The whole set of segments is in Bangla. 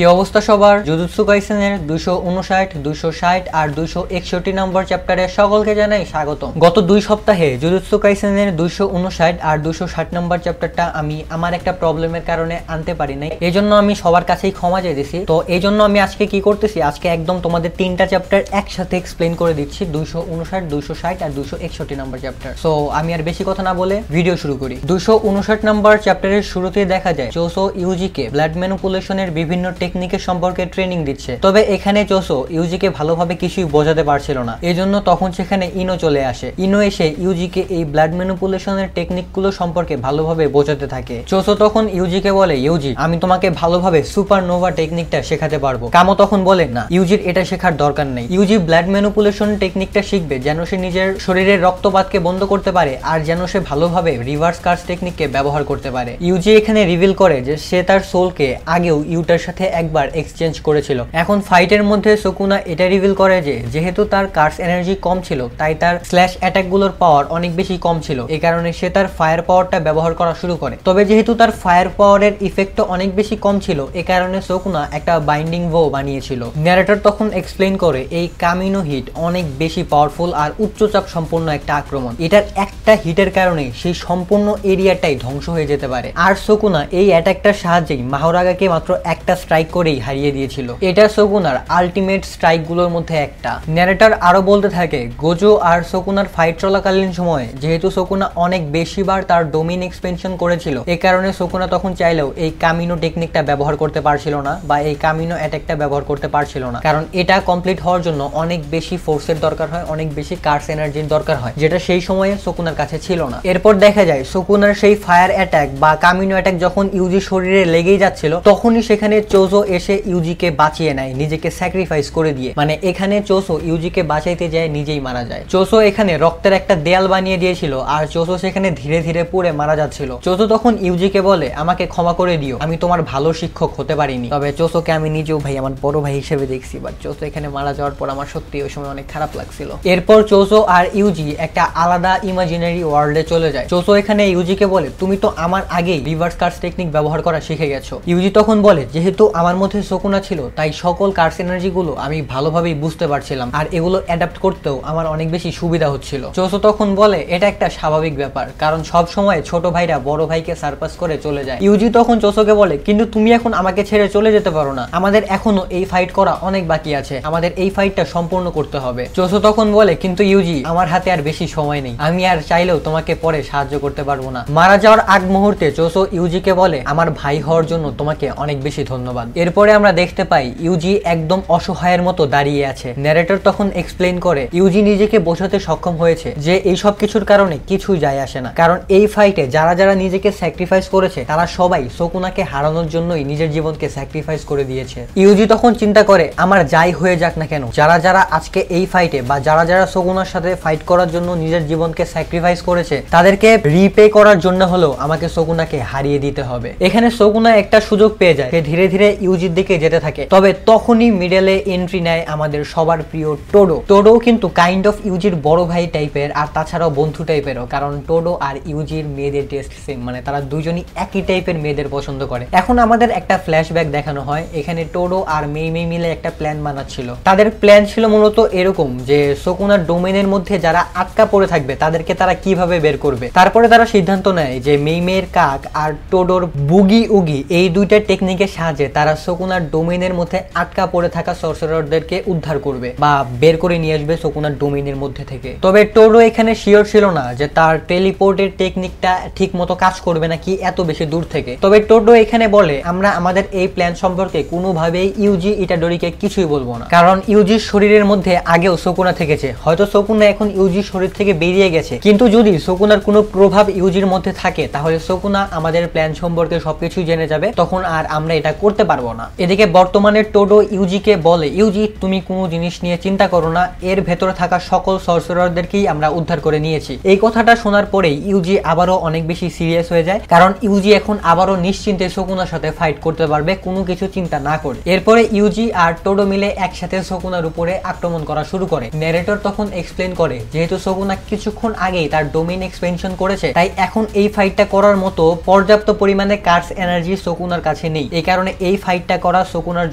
কি অবস্থা সবার? জুজুৎসু কাইসেনের 259, 260 আর 261 নম্বর চ্যাপ্টারে সকলকে জানাই স্বাগতম। গত 2 সপ্তাহে জুজুৎসু কাইসেনের 259 আর 260 নম্বর চ্যাপ্টারটা আমি আমার একটা প্রবলেমের কারণে আনতে পারি নাই, এই জন্য আমি সবার কাছেই ক্ষমা চাইতেছি। তো এই জন্য আমি আজকে কি করতেছি, আজকে একদম তোমাদের 3টা চ্যাপ্টার একসাথে এক্সপ্লেন করে দিচ্ছি, 259, 260 আর 261 নম্বর চ্যাপ্টার। সো আমি আর বেশি কথা না বলে ভিডিও শুরু করি। 259 নম্বর চ্যাপ্টারের শুরুতেই দেখা যায় চোসো ইউজিকে ব্লাড ম্যানিপুলেশনের বিভিন্ন টেকনিকের সম্পর্কে ট্রেনিং দিচ্ছে। তবে এখানে চোসো ইউজিকে ভালোভাবে কিছুই বোঝাতে পারছিল না, এজন্য তখন সেখানে ইনো চলে আসে। ইনো এসে ইউজিকে এই ব্লাড ম্যানিপুলেশনের টেকনিকগুলো সম্পর্কে ভালোভাবে বোঝাতে থাকে। চোসো তখন ইউজিকে বলে, ইউজি আমি তোমাকে ভালোভাবে সুপারনোভা টেকনিকটা শেখাতে পারবো। কামো তখন বলে, না ইউজির এটা শেখার দরকার নেই। ইউজি ব্লাড ম্যানিপুলেশন টেকনিকটা শিখবে যেন সে নিজের শরীরের রক্তপাতকে বন্ধ করতে পারে, আর যেন সে ভালোভাবে রিভার্স কার্স টেকনিককে ব্যবহার করতে পারে। ইউজি এখানে রিভিল করে যে সে তার সোলকে আগেও ইউটার সাথে একবার এক্সচেঞ্জ করেছিল। এখন ফাইটের মধ্যে সুকুনা এটা রিভিল করে যে যেহেতু তার কার্স এনার্জি কম ছিল, তাই তার স্ল্যাশ অ্যাটাক গুলোর পাওয়ার অনেক বেশি কম ছিল, এই কারণে সে তার ফায়ার পাওয়ারটা ব্যবহার করা শুরু করে। তবে যেহেতু তার ফায়ার পাওয়ারের ইফেক্টও অনেক বেশি কম ছিল, এই কারণে সুকুনা একটা বাইন্ডিং বো বানিয়েছিল। ন্যারেটর তখন এক্সপ্লেইন করে এই কামিনো হিট অনেক বেশি পাওয়ারফুল আর উচ্চচাপ সম্পন্ন একটা আক্রমণ। এটার একটা হিটের কারণে সেই সম্পূর্ণ এরিয়াটাই ধ্বংস হয়ে যেতে পারে। আর সুকুনা এই অ্যাটাকটার সাহায্যেই মাহোরাগাকে মাত্র একটা স্ট্রাইক করেই হারিয়ে দিয়েছিল। এটা সুকুনার আলটিমেট স্ট্রাইক গুলোর মধ্যে একটা। ন্যারেটর আরো বলতে থাকে, গোজো আর সুকুনার ফাইট চলাকালীন সময়ে যেহেতু সুকুনা অনেক বেশিবার তার ডোমিন এক্সপেনশন করেছিল, এই কারণে সুকুনা তখন চাইলেও এই কামিনো টেকনিকটা ব্যবহার করতে পারছিল না, বা এই কামিনো অ্যাটাকটা ব্যবহার করতে পারছিল না, কারণ এটা কমপ্লিট হওয়ার জন্য অনেক বেশি ফোর্সের দরকার হয়, অনেক বেশি কার্স এনার্জির দরকার হয়, যেটা সেই সময়ে সুকুনার কাছে ছিল না। এরপর দেখা যায় সুকুনার সেই ফায়ার অ্যাটাক বা কামিনো অ্যাটাক যখন ইউজি শরীরে লেগেই যাচ্ছিল, তখনই সেখানে চোজো এসে ইউজিকে বাঁচিয়ে নেয়, নিজেকে স্যাক্রিফাইস করে দিয়ে। মানে এখানে চোসো ইউজিকে বাঁচাইতে যায়, নিজেই মারা যায়। চোসো এখানে রক্তের একটা দেয়াল বানিয়ে দিয়েছিল, আর চোসো সেখানে ধীরে ধীরে পুড়ে মারা যাচ্ছিল। চোসো তখন ইউজিকে বলে, আমাকে ক্ষমা করে দিও, আমি তোমার ভালো শিক্ষক হতে পারিনি। তবে চোসোকে আমি নিজেও ভাই আমার বড় ভাই হিসেবে দেখছি, বাট চোসো এখানে মারা যাওয়ার পর আমার সত্যি ওই সময় অনেক খারাপ লাগছিল। এরপর চোসো আর ইউজি একটা আলাদা ইমাজিনারি ওয়ার্ল্ডে চলে যায়। চোসো এখানে ইউজিকে বলে, তুমি তো আমার আগেই রিভার্স কার্স টেকনিক ব্যবহার করা শিখে গেছো। ইউজি তখন বলে, যেহেতু আমার মধ্যে সুকুনা ছিল, তাই সকল কার্স এনার্জি গুলো আমি ভালোভাবেই বুঝতে পারছিলাম, আর এগুলো অ্যাডাপ্ট করতেও আমার অনেক বেশি সুবিধা হচ্ছিল। চোসো তখন বলে, এটা একটা স্বাভাবিক ব্যাপার, কারণ সব সময় ছোট ভাইরা বড় ভাইকে সারপাস করে চলে যায়। ইউজি তখন চোসোকে বলে, কিন্তু তুমি এখন আমাকে ছেড়ে চলে যেতে পারো না, আমাদের এখনো এই ফাইট করা অনেক বাকি আছে, আমাদের এই ফাইটটা সম্পূর্ণ করতে হবে। চোসো তখন বলে, কিন্তু ইউজি আমার হাতে আর বেশি সময় নেই, আমি আর চাইলেও তোমাকে পরে সাহায্য করতে পারবো না। মারা যাওয়ার আগ মুহূর্তে চোসো ইউজিকে বলে, আমার ভাই হওয়ার জন্য তোমাকে অনেক বেশি ধন্যবাদ। এরপরে আমরা দেখতে পাই ইউজি একদম অসহায়ের মতো দাঁড়িয়ে আছে। ন্যারেটর তখন এক্সপ্লেইন করে, ইউজি নিজেকে বোঝাতে সক্ষম হয়েছে যে এই সব কিছুর কারণে কিছুই যায় আসে না, কারণ এই ফাইটে যারা যারা নিজেকে স্যাক্রিফাইস করেছে তারা সবাই সুকুনাকে হারানোর জন্যই নিজের জীবনকে স্যাক্রিফাইস করে দিয়েছে। ইউজি তখন চিন্তা করে, আমার যাই হয়ে যাক না কেন, যারা যারা আজকে এই ফাইটে বা যারা যারা সুকুনার সাথে ফাইট করার জন্য নিজের জীবনকে স্যাক্রিফাইস করেছে, তাদেরকে রিপে করার জন্য হলেও আমাকে সুকুনাকে হারিয়ে দিতে হবে। এখানে সুকুনা একটা সুযোগ পেয়ে যায়, সে ধীরে ধীরে ইউজির দিকে যেতে থাকে। তবে তখনই মিডলে এন্ট্রি নেয় আমাদের সবার প্রিয় টোডো। টোডো কিন্তু কাইন্ড অফ ইউজির বড় ভাই টাইপের, আর তাছাড়াও বন্ধু টাইপেরও, কারণ টোডো আর ইউজির মেয়েদের টেস্ট সেম, মানে তারা দুজনই একই টাইপের মেয়েদের পছন্দ করে। এখন আমাদের একটা ফ্ল্যাশব্যাক দেখানো হয়, এখানে টোডো আর মেই মিলে একটা প্ল্যান বানাচ্ছিল। তাদের প্ল্যান ছিল মূলত এরকম যে সুকুনার ডোমেনের মধ্যে যারা আটকা পড়ে থাকবে তাদেরকে তারা কিভাবে বের করবে। তারপরে তারা সিদ্ধান্ত নেয় যে মেইমের কাক আর টোডোর বুগি উগি এই দুইটা টেকনিকের সাহায্যে তারা সুকুনার ডোমেনের মধ্যে আটকা পড়ে থাকা সর্সারারদেরকে উদ্ধার করবে বা বের করে নিয়ে আসবে সুকুনার ডোমেনের মধ্যে থেকে। তবে টোডো এখানে শিওর ছিল না যে তার টেলিপোর্টের টেকনিকটা ঠিক মতো কাজ করবে নাকি এত বেশি দূর থেকে। তবে টোডো এখানে বলে, আমরা আমাদের এই প্ল্যান সম্পর্কে কোনোভাবেই ইউজি ইটাডোরিকে কিছুই বলবো না, কারণ ইউজির শরীরের মধ্যে আগেও সুকুনা থেকেছে। হয়তো সুকুনা এখন ইউজির শরীর থেকে বেরিয়ে গেছে, কিন্তু যদি সুকুনার কোনো প্রভাব ইউজির মধ্যে থাকে, তাহলে সুকুনা আমাদের প্ল্যান সম্পর্কে সবকিছু জেনে যাবে, তখন আর আমরা এটা করতে পারবো না। এদিকে বর্তমানে টোডো ইউজিকে বলে, ইউজি তুমি কোনো জিনিস নিয়ে চিন্তা করো না, এর ভেতরে থাকা সকল সর্সারারদেরকেই আমরা উদ্ধার করে নিয়েছি। এই কথাটা শোনার পরেই ইউজি আবারও অনেক বেশি সিরিয়াস হয়ে যায়, কারণ ইউজি এখন আবারও নিশ্চিন্তে সুকুনার সাথে ফাইট করতে পারবে কোনো কিছু চিন্তা না করে। এরপরে ইউজি আর টোডো মিলে একসাথে সুকুনার উপরে আক্রমণ করা শুরু করে। ন্যারেটর তখন এক্সপ্লেন করে, যেহেতু সুকুনা কিছুক্ষণ আগেই তার ডোমেইন এক্সপেনশন করেছে, তাই এখন এই ফাইটটা করার মতো পর্যাপ্ত পরিমাণে কার্স এনার্জি সুকুনার কাছে নেই, এই কারণে এই ফাইটটা করা শকুনার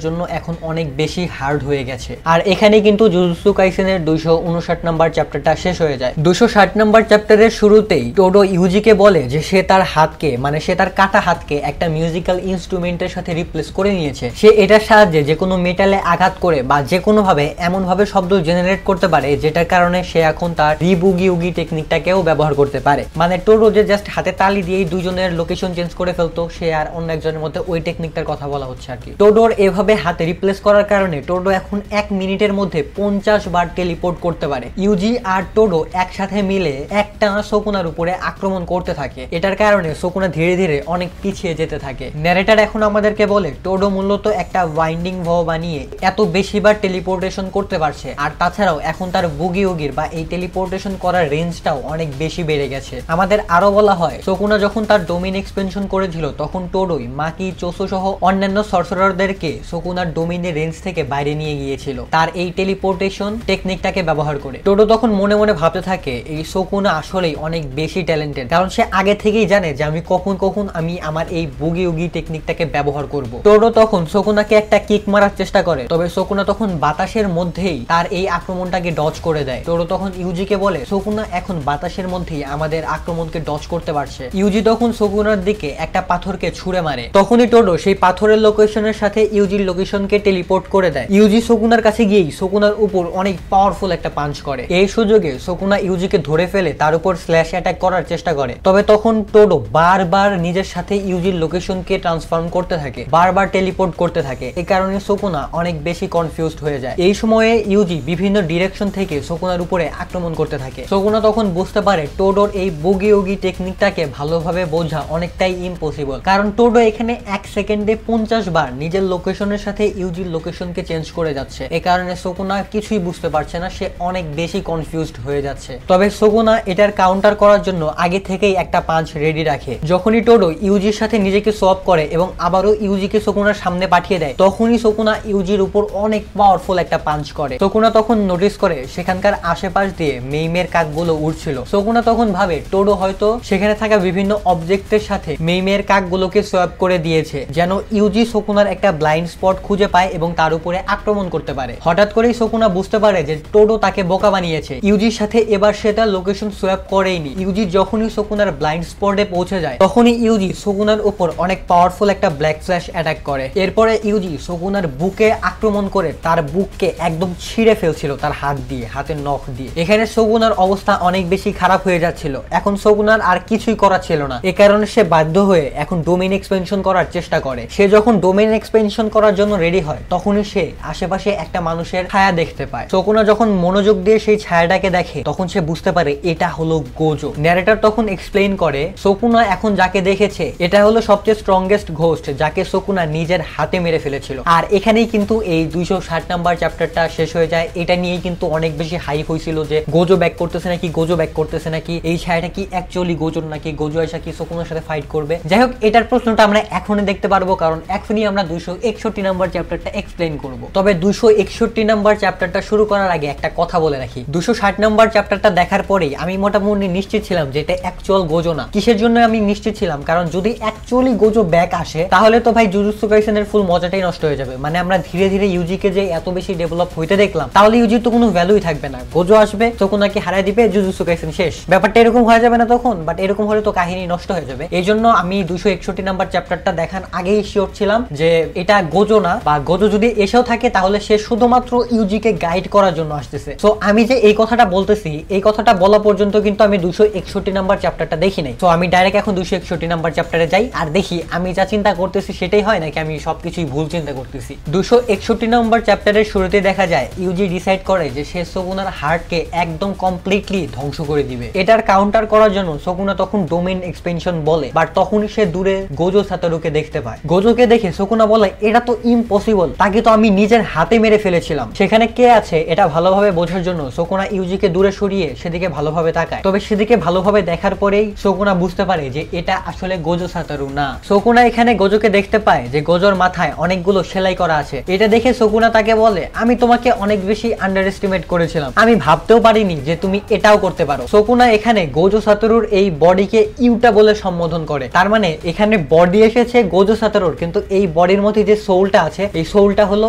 জন্য এখন অনেক বেশি হার্ড হয়ে গেছে। আর এখানে কিন্তু জুজুৎসু কাইসেনের 259 নাম্বার চ্যাপ্টারটা শেষ হয়ে যায়। 260 নাম্বার চ্যাপ্টারের শুরুতেই টোডো ইউজিকে বলে যে সে তার হাতকে মানে সে তার কাটা হাতকে একটা মিউজিক্যাল ইনস্ট্রুমেন্টের সাথে রিপ্লেস করে নিয়েছে। সে এটার সাহায্যে যে কোনো মেটালে আঘাত করে বা যে কোনো ভাবে এমন ভাবে শব্দ জেনারেট করতে পারে যেটার কারণে সে এখন তার রিবুগি উগি টেকনিকটাকেও ব্যবহার করতে পারে। মানে টোডো যে জাস্ট হাতে তালি দিয়েই দুজনের লোকেশন চেঞ্জ করে ফেলতো, সে আর অন্য একজনের মধ্যে ওই টেকনিকটার কথা বলা হচ্ছে আর কি। টোডোর এভাবে হাতে রিপ্লেস করার কারণে টোডো এখন 1 মিনিটের মধ্যে 50 বার টেলিপোর্ট করতে পারে। ইউজি আর টোডো একসাথে মিলে একটানা শকুনার উপরে আক্রমণ করতে থাকে। এটার কারণে শকুনা ধীরে ধীরে অনেক পিছিয়ে যেতে থাকে। ন্যারেটর এখন আমাদেরকে বলে টোডো মূলত একটা ওয়াইন্ডিং ভ বানিয়ে এত বেশিবার টেলিপোর্টেশন করতে পারছে, আর তাছাড়াও এখন তার বুগি উগির বা এই টেলিপোর্টেশন করার রেঞ্জটাও অনেক বেশি বেড়ে গেছে। আমাদের আরো বলা হয় শকুনা যখন তার ডোমেইন এক্সপেনশন করেছিল তখন টোডোই মাকি চোসো সহ অন্যান্য সর্সারারদেরকে শকুনার ডোমেইনের রেঞ্জ থেকে বাইরে নিয়ে গিয়েছিল তার এই টেলিপোর্টেশন টেকনিকটাকে ব্যবহার করে। টোডো তখন মনে মনে ভাবতে থাকে এই শকুনা আসলেই অনেক বেশি ট্যালেন্টেড, কারণ সে আগে থেকেই জানে যে আমি কখন কখন আমি আমার এই বুগি উগি টেকনিকটাকে ব্যবহার করব। টোডো তখন শকুনাকে একটা কিক মারার চেষ্টা করে, তবে শকুনা তখন বাতাসের মধ্যেই তার এই আক্রমণটাকে ডজ করে দেয়। টোডো তখন ইউজিকে বলে শকুনা এখন বাতাসের মধ্যেই আমাদের আক্রমণকে ডজ করতে পারছে। ইউজি তখন শকুনার দিকে একটা পাথরকে ছুঁড়ে মারে, তখনই টোডো সেই পাথরের লোকেশনের সাথে ইউজির লোকেশনকে টেলিপোর্ট করে দেয়। ইউজি শকুনার কাছে গিয়েই শকুনার উপর অনেক পাওয়ারফুল একটা পাঞ্চ করে। এই সুযোগে শকুনা ইউজিকে ধরে ফেলে তার উপর স্ল্যাশ অ্যাটাক করার চেষ্টা করে, তবে তখন টোডো বারবার নিজের সাথে ইউজির লোকেশনকে ট্রান্সফর্ম করতে থাকে, বারবার টেলিপোর্ট করতে থাকে। এই কারণে শকুনা অনেক বেশি কনফিউজড হয়ে যায়। এই সময়ে ইউজি বিভিন্ন ডিরেকশন থেকে শকুনার উপরে আক্রমণ করতে থাকে। শকুনা তখন বুঝতে পারে টোডোর এই বুগি উগি টেকনিকটাকে ভালোভাবে বোঝা অনেকটাই ইম্পসিবল, কারণ টোডো এখানে 1 সেকেন্ডে 50 বার নিজের লোকেশনের সাথে ইউজির লোকেশনকে চেঞ্জ করে যাচ্ছে। এই কারণে শকুনা কিছুই বুঝতে পারছে না, সে অনেক বেশি কনফিউজড হয়ে যাচ্ছে। তবে শকুনা এটার কাউন্টার করার জন্য আগে থেকেই একটা পাঞ্চ রেডি রাখে। যখনই টোডো ইউজির সাথে নিজেকে সোয়াপ করে এবং আবারও ইউজিকে শকুনার সামনে পাঠিয়ে দেয়, তখনই শকুনা ইউজির উপর অনেক পাওয়ারফুল একটা পাঞ্চ করে। শকুনা তখন নোটিস করে সেখানকার আশেপাশ দিয়ে মেইমের কাকগুলো উড়ছিল। শকুনা তখন ভাবে টোডো হয়তো সেখানে থাকা বিভিন্ন অবজেক্টের সাথে মেইমের কাকগুলোকে সোয়াপ করে দিয়েছে, যেন ইউজি শকুনার একটা ব্লাইন্ড স্পট খুঁজে পায় এবং তার উপরে আক্রমণ করতে পারে। হঠাৎ করেই শকুনা বুঝতে পারে যে টোডো তাকে বোকা বানিয়েছে। ইউজির সাথে এবার সেটা লোকেশন সোয়াপ করেইনি। ইউজি যখনই শকুনার ব্লাইন্ড স্পটে পৌঁছে যায় তখনই ইউজি শকুনার উপর অনেক পাওয়ারফুল একটা ব্ল্যাক ফ্ল্যাশ অ্যাটাক করে। এরপরে ইউজি শকুনার বুকে আক্রমণ করে তার বুককে একদম ছিঁড়ে ফেলছিল তার হাত দিয়ে, হাতের নখ দিয়ে। এখানে শকুনার অবস্থা অনেক বেশি খারাপ হয়ে যাচ্ছিল। এখন শকুনার আর কিছুই করা ছিল না। এ কারণে সে বাধ্য হয়ে এখন ডোমেইন এক্সপেনশন করার চেষ্টা করে। সে যখন ডোমেইন এক্সপেনশন করার জন্য রেডি হয় তখনই সে আশেপাশে একটা মানুষের ছায়া দেখতে পায়। শকুনা যখন মনোযোগ দিয়ে সেই ছায়াটাকে দেখে তখন সে বুঝতে পারে এটা হলো গোজো। ন্যারেটর তখন এক্সপ্লেইন করে শকুনা এখন যাকে দেখেছে এটা হলো সবচেয়ে স্ট্রংগেস্ট ঘোস্ট, যাকে শকুনা নিজের হাতে মেরে ফেলেছিল। আর এখানেই কিন্তু এই 260 নাম্বার চ্যাপ্টারটা শেষ হয়ে যায়। এটা নিয়েই কিন্তু অনেক বেশি হাইপ হয়েছিল যে গোজো ব্যাক করতেছে নাকি, গোজো ব্যাক করতেছে নাকি, এই ছায়াটা কি অ্যাকচুয়ালি গোজোর নাকি, গোজো এসে কি শকুনার সাথে ফাইট করবে। যাই হোক, এটার প্রশ্নটা আমরা এখনই দেখতে পারবো, কারণ এখনই আমরা 261 নাম্বার চ্যাপ্টারটা এক্সপ্লেইন করব। তবে 261 নাম্বার চ্যাপ্টারটা শুরু করার আগে একটা কথা বলে রাখি, 260 নাম্বার চ্যাপ্টারটা দেখার পরেই আমি মোটামুটি নিশ্চিত ছিলাম যে এটা অ্যাকচুয়াল গোজো না। কিসের জন্য আমি নিশ্চিত ছিলাম, কারণ যদি অ্যাকচুয়ালি গোজো ব্যাক আসে তাহলে তো ভাই জুজুৎসু কাইসেনের ফুল মজাটাই নষ্ট হয়ে যাবে। মানে আমরা ধীরে ধীরে ইউজিকে যে এত বেশি ডেভেলপ হইতে দেখলাম, তাহলে ইউজির তো কোনো ভ্যালুই থাকবে না। গোজো আসবে, শকুনাকে হারাই দিবে, জুজুৎসু কাইসেন শেষ। ব্যাপারটা এরকম হয়ে যাবে না তখন, বাট এরকম হলে তো কাহিনী নষ্ট হয়ে যাবে। এই জন্য আমি 261 নাম্বার চ্যাপ্টারটা দেখার আগেই শিওর ছিলাম যে এটা গোজো না, বা গোজো যদি এসেও থাকে তাহলে সে শুধুমাত্র ইউজিকে গাইড করার জন্য আসতেছে। সো আমি যে এই কথাটা বলতেছি, এই কথাটা বলা পর্যন্ত কিন্তু আমি 261 নাম্বার চ্যাপ্টারটা দেখি নাই। তো আমি ডাইরেক্ট এখন 261 নাম্বার চ্যাপ্টারে যাই আর দেখি আমি যা চিন্তা করতেছি সেটাই হয় নাকি আমি সবকিছুই ভুল চিন্তা করতেছি। 261 নাম্বার চ্যাপ্টারের শুরুতে দেখা যায় ইউজি ডিসাইড করে যে সে শকুনার হার্টকে একদম কমপ্লিটলি ধ্বংস করে দিবে। এটার কাউন্টার করার জন্য শকুনা তখন ডোমেইন এক্সপেনশন বলে, বাট তখনই সে দূরে গোজো সাতোরুকে দেখতে পায়। গোজোকে দেখে শকুনা বলে এটা তো ইম্পসিবল, তাকে তো আমি নিজের হাতে মেরে ফেলেছিলাম। সেখানে কে আছে এটা ভালোভাবে বোঝার জন্য শকুনা ইউজিকে দূরে সরিয়ে সেদিকে ভালোভাবে তাকায়। তবে সেদিকে ভালোভাবে দেখার পরেই শকুনা বুঝতে পারে যে এটা আসলে গোজো সাতোরু না। শকুনা এখানে গোজোকে দেখতে পায় যে গোজোর মাথায় অনেকগুলো সেলাই করা আছে। এটা দেখে শকুনা তাকে বলে আমি তোমাকে অনেক বেশি আন্ডার এস্টিমেট করেছিলাম, আমি ভাবতেও পারিনি যে তুমি এটাও করতে পারো। শকুনা এখানে গোজো সাতোরুর এই বডিকে ইউটা বলে সম্বোধন করে। তার মানে এখানে বডি এসেছে গোজো সাতোরুর, কিন্তু এই বডির মধ্যে যে সোলটা আছে এই সোলটা হলো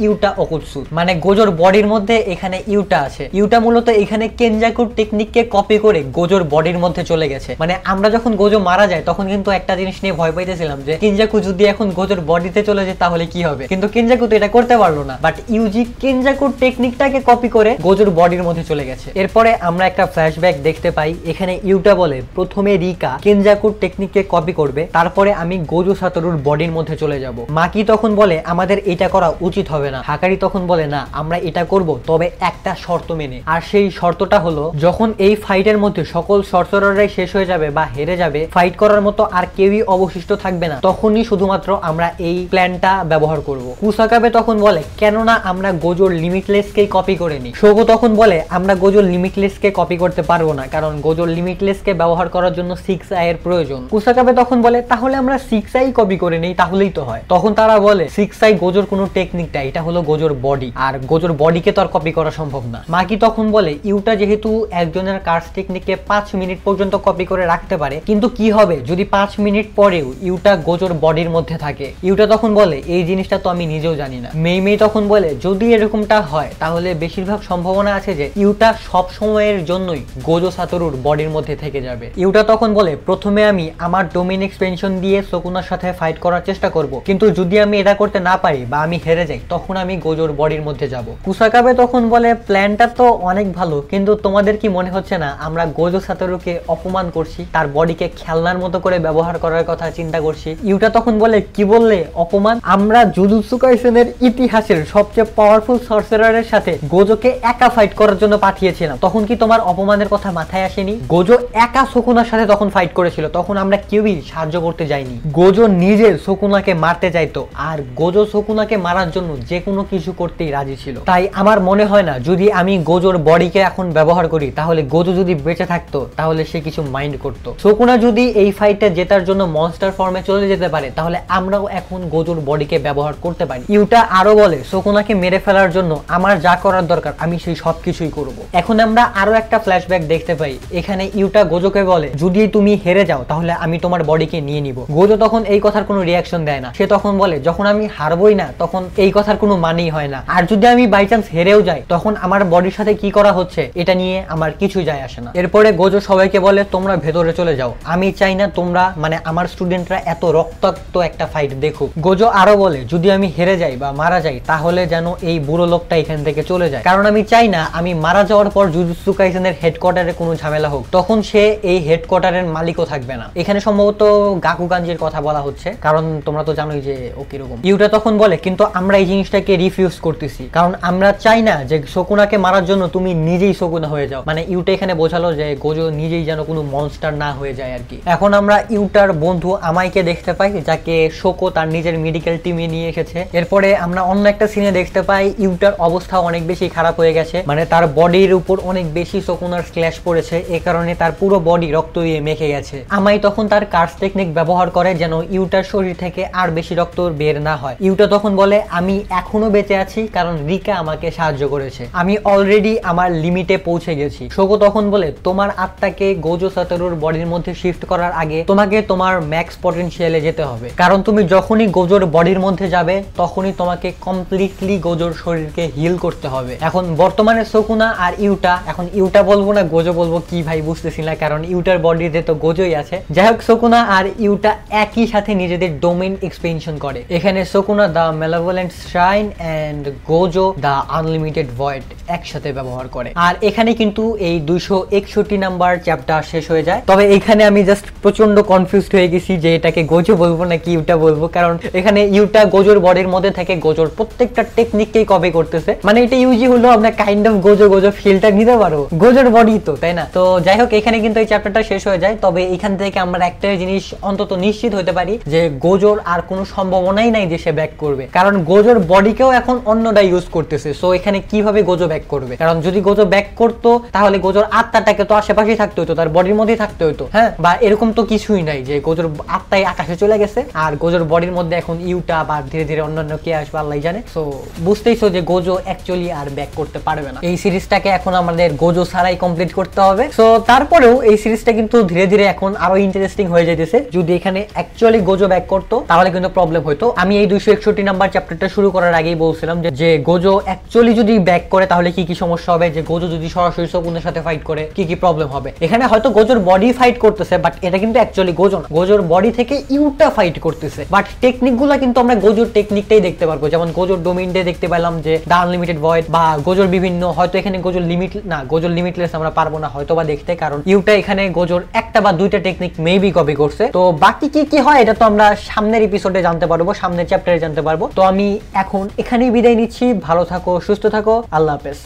ইউটা ওকুৎসু, মানে গোজোর বডির মধ্যে এখানে ইউটা আছে। ইউটা মূলত এখানে কেনজাকুর টেকনিককে কপি করে গোজোর বডির মধ্যে চলে গেছে। মানে আমরা যখন গোজো মারা যায় তখন কিন্তু একটা জিনিস নিয়ে ভয় পাইতেছিলাম যে কেনজাকু যদি এখন গোজোর বডিতে চলে যায় তাহলে কি হবে, কিন্তু কেনজাকু তো এটা করতে পারলো না। বাট ইউজি কেনজাকুর টেকনিকটাকে কপি করে গোজোর বডির মধ্যে চলে গেছে। এরপরে আমরা একটা ফ্ল্যাশব্যাক দেখতে পাই, এখানে ইউটা বলে প্রথমে রিকা কেনজাকুর টেকনিককে কপি করবে, তারপরে আমি গোজো সাতোরুর বডির মধ্যে চলে যাব। মাকি তখন বলে আমাদের এটা করা উচিত হবে না। হাকারি তখন বলে না আমরা এটা করব, তবে একটা শর্ত মেনে। আর সেই শর্তটা হলো যখন এই ফাইটের মধ্যে সকল সর্সারাররাই শেষ হয়ে যাবে বা হেরে যাবে, ফাইট করার মতো আর কেউই অবশিষ্ট থাকবে না, তখনই শুধুমাত্র আমরা এই প্ল্যানটা ব্যবহার করব। কুসাকাবে তখন বলে কেননা আমরা গোজোর লিমিটলেসকেই কপি করে নিই। শোগো তখন বলে আমরা গোজোর লিমিটলেসকে কপি করতে পারবো না, কারণ গোজোর লিমিটলেসকে ব্যবহার করার জন্য 6i এর প্রয়োজন। কুসাকাবে তখন বলে তাহলে আমরা 6i কপি করে নেই, তাহলেই তো হয়। তখন তারা বলে 6i গোজোর কোনো টেকনিক না, এটা হলো গোজোর বডি, আর গোজোর বডিকে তো আর কপি করা সম্ভব না। মাকি তখন বলে ইউটা যেহেতু একজনের কার্স টেকনিককে 5 মিনিট পর্যন্ত কপি করে রাখতে পারে, কিন্তু কি হবে যদি 5 মিনিট পরেও ইউটা গোজোর বডির মধ্যে থাকে। ইউটা তখন বলে এই জিনিসটা তো আমি নিজেও জানি না। মেই তখন বলে যদি এরকমটা হয় তাহলে বেশিরভাগ সম্ভাবনা আছে যে ইউটা সব সময়ের জন্যই গোজো সাতোরুর বডির মধ্যে থেকে যাবে। ইউটা তখন বলে প্রথমে আমি আমার ডোমেইন এক্সপেনশন দিয়ে সুকুনার সাথে ফাইট করার চেষ্টা করব, কিন্তু যদি আমি এটা করতে না পারি বা আমি হেরে যাই তখন আমি গোজোর বডির মধ্যে যাব। কুসাকাবে তখন বলে প্ল্যানটা তো অনেক ভালো, কিন্তু তোমাদের কি মনে হচ্ছে না আমরা গোজো সাতোরুকে অপমান করছি, তার বডিকে খেলনার মতো করে ব্যবহার করার কথা চিন্তা করছি? ইউটা তখন বলে কি বললে অপমান? আমরা জুজুৎসু কাইসেনের ইতিহাসের সবচেয়ে পাওয়ারফুল সর্সারারের সাথে গোজোকে একা ফাইট করার জন্য পাঠিয়েছিলাম, তখন কি তোমার অপমানের কথা মাথায় আসেনি? গোজো একা সুকুনার সাথে তখন ফাইট করেছিল, তখন আমরা কেউই সাহায্য করতে যাইনি। গোজো নিজে সুকুনাকে মারতে চাইতো, আর গোজো সুকুনাকে মারার জন্য যে কোনো কিছু করতেই রাজি ছিল। তাই আমার মনে হয় না যদি আমি গোজোর বডিকে এখন ব্যবহার করি তাহলে গোজো যদি বেঁচে থাকতো তাহলে সে কিছু মাইন্ড করতো। সুকুনা যদি এই ফাইটে জেতার জন্য মনস্টার ফর্মে চলে যেতে পারে তাহলে আমরাও এখন গোজোর বডিকে ব্যবহার করতে পারি। ইউটা আরো বলে সুকুনাকে মেরে ফেলার জন্য আমার যা করার দরকার আমি সেই সবকিছুই করব। এখন আমরা আরো একটা ফ্ল্যাশব্যাক দেখতে পাই, এখানে ইউটা গোজোকে বলে যদি তুমি হেরে যাও তাহলে আমি তোমার বডিকে নিয়ে নিব। গোজো তখন এই কথার কোনো রিয়াকশন দেয় না, সে তখন বলে যখন আমি হারবই না তখন এই কথার কোনো মানেই হয় না, আর যদি আমি বাই চান্স হেরেও যাই তখন আমার বডির সাথে কি করা হচ্ছে এটা নিয়ে আমার কিছু যায় আসে না। এরপরে গোজো সবাইকে বলে তোমরা ভেতরে চলে যাও, আমি চাই না তোমরা মানে আমার স্টুডেন্টরা এত রক্তাক্ত একটা ফাইট দেখুক। গোজো আরো বলে যদি আমি হেরে যাই বা মারা যাই তাহলে যেন এই বুড়ো লোকটা এখান থেকে চলে যায়, কারণ আমি চাই না আমি মারা যাওয়ার পর জুজুৎসু কাইসেনের হেডকোয়ার্টারে কোনো ঝামেলা হোক, তখন সে এই হেডকোয়ার্টারের মালিকও থাকবে না। এখানে সম্ভবত গাকুগানজির কথা বলা হচ্ছে, কারণ তোমরা তো জানোই যে ও কিরকম। ইউটা তখন বলে কিন্তু আমরা এই জিনিসটাকে রিফিউজ করতেছি, কারণ আমরা চাই না যে সুকুনাকে মারার জন্য তুমি নিজেই সুকুনা হয়ে যাও। মানে ইউটা এখানে বোঝালো যে গোজো নিজেই যেন কোনো মনস্টার না হয়ে যায় আর কি। এখন আমরা ইউটার বন্ধু আমাইকে দেখতে পাই, যাকে শোকো তার নিজের মেডিকেল টিমে নিয়ে এসেছে। এরপরে আমরা অন্য একটা সিনে দেখতে পাই ইউটার অবস্থা অনেক বেশি খারাপ হয়ে গেছে, মানে তার বডির উপর অনেক বেশি সুকুনার স্ল্যাশ পড়েছে, এ কারণে তার পুরো বডি রক্ত দিয়ে মেখে গেছে। আমাই তখন তার কার্স টেকনিক ব্যবহার করে যেন ইউটার শরীর থেকে আর বেশি রক্ত বের না হয়। ইউটা তখন বলে আমি এখনো বেঁচে আছি কারণ রিকা আমাকে সাহায্য করেছে, আমি অলরেডি আমার লিমিটে পৌঁছে গেছি। শোগো তখন বলে তোমার আত্মাকে গোজো সাতোরুর বডির মধ্যে শিফট করার আগে তোমাকে তোমার ম্যাক্স পটেনশিয়ালে যেতে হবে, কারণ তুমি যখনই গোজোর বডির মধ্যে যাবে তখনই তোমাকে কমপ্লিটলি গোজোর শরীরকে হিল করতে হবে। এখন বর্তমানে সুকুনা আর ইউটা, এখন ইউটা বলবো না গোজো বলবো কি ভাই বুঝতেছি না, কারণ ইউটার বডিতে তো গোজোই আছে। যাই হোক সুকুনা আর ইউটা একই সাথে নিজেদের ডোমেইন এক্সপেনশন করে। এখানে Sukuna the malevolent shrine and Gojo the unlimited void একসাথে ব্যবহার করে। আর এখানে কিন্তু এই 261 নাম্বার চ্যাপ্টার শেষ হয়ে যায়। তবে এখানে আমি জাস্ট প্রচন্ড কনফিউজড হয়ে গেছি যে এটাকে গোজো বলবো নাকি ইউটা বলবো, কারণ এখানে ইউটা গোজোর বডির মধ্যে থেকে গোজোর প্রত্যেকটা টেকনিককেই কপি করতেছে। মানে এটা ইউজি হলো আমরা কাইন্ড অফ গোজো গোজো ফিলটা নিতে পারো, গোজোর বডি তো, তাই না? তো যাই হোক এখানে কিন্তু এই চ্যাপ্টারটা শেষ হয়ে যায়। তবে এখান থেকে আমরা একটা জিনিস অন্তত নিশ্চিত হতে পারি যে গোজোর আর কোনো সম্ভাবনাই নাই যে সে ব্যাক করবে, কারণ গোজোর বডিকেও এখন অন্যরা ইউজ করতেছে। সো এখানে কিভাবে গোজো ব্যাক ব্যাক করবে, কারণ যদি গোজো ব্যাক করতো তাহলে গোজোর আত্মাটাকে তো আশেপাশেই থাকতে হতো, তার বডির মধ্যেই থাকতে হতো। হ্যাঁ, বা এরকম তো কিছুই নাই যে গোজোর আত্মাই আকাশে চলে গেছে আর গোজোর বডির মধ্যে এখন ইউটা বা ধীরে ধীরে অন্যান্য কে আসবে আল্লাহ জানে। সো বুঝতেইছো যে গোজো অ্যাকচুয়ালি আর ব্যাক করতে পারবে না। এই সিরিজটাকে এখন আমাদের গোজো ছাড়াই কমপ্লিট করতে হবে। সো তারপরেও এই সিরিজটা কিন্তু ধীরে ধীরে এখন আরো ইন্টারেস্টিং হয়ে যাইতেছে। যদি এখানে অ্যাকচুয়ালি গোজো ব্যাক করতো তাহলে কিন্তু প্রবলেম হতো। আমি এই 261 নাম্বার চ্যাপ্টারটা শুরু করার আগেই বলছিলাম যে গোজো অ্যাকচুয়ালি যদি ব্যাক করে তাহলে কি কি সমস্যা হবে, যে গোজো যদি সরাসরি শকুনের সাথে ফাইট করে কি কি প্রবলেম হবে। এখানে হয়তো গোজোর বডি ফাইট করতেছে, বাট এটা কিন্তু অ্যাকচুয়ালি গোজো না, গোজোর বডি থেকে ইউটা ফাইট করতেছে। বাট টেকনিকগুলো কিন্তু আমরা গোজোর টেকনিকটাই দেখতে পারবো, যেমন গোজোর ডোমিন ডে দেখতে পেলাম যে দা আনলিমিটেড ভয়েড, বা গোজোর বিভিন্ন, হয়তো এখানে গোজোর লিমিট না, গোজোর লিমিটলেস আমরা পারবো না হয়তো বা দেখতে, কারণ ইউটা এখানে গোজোর একটা বা দুইটা টেকনিক মেবি কপি করছে। তো বাকি কি কি হয় এটা তো আমরা সামনের এপিসোডে জানতে পারবো, সামনের চ্যাপ্টারে জানতে পারবো। তো আমি এখন এখানেই বিদায় নিচ্ছি। ভালো থাকো, সুস্থ থাকো, আল্লাহ হাফেজ।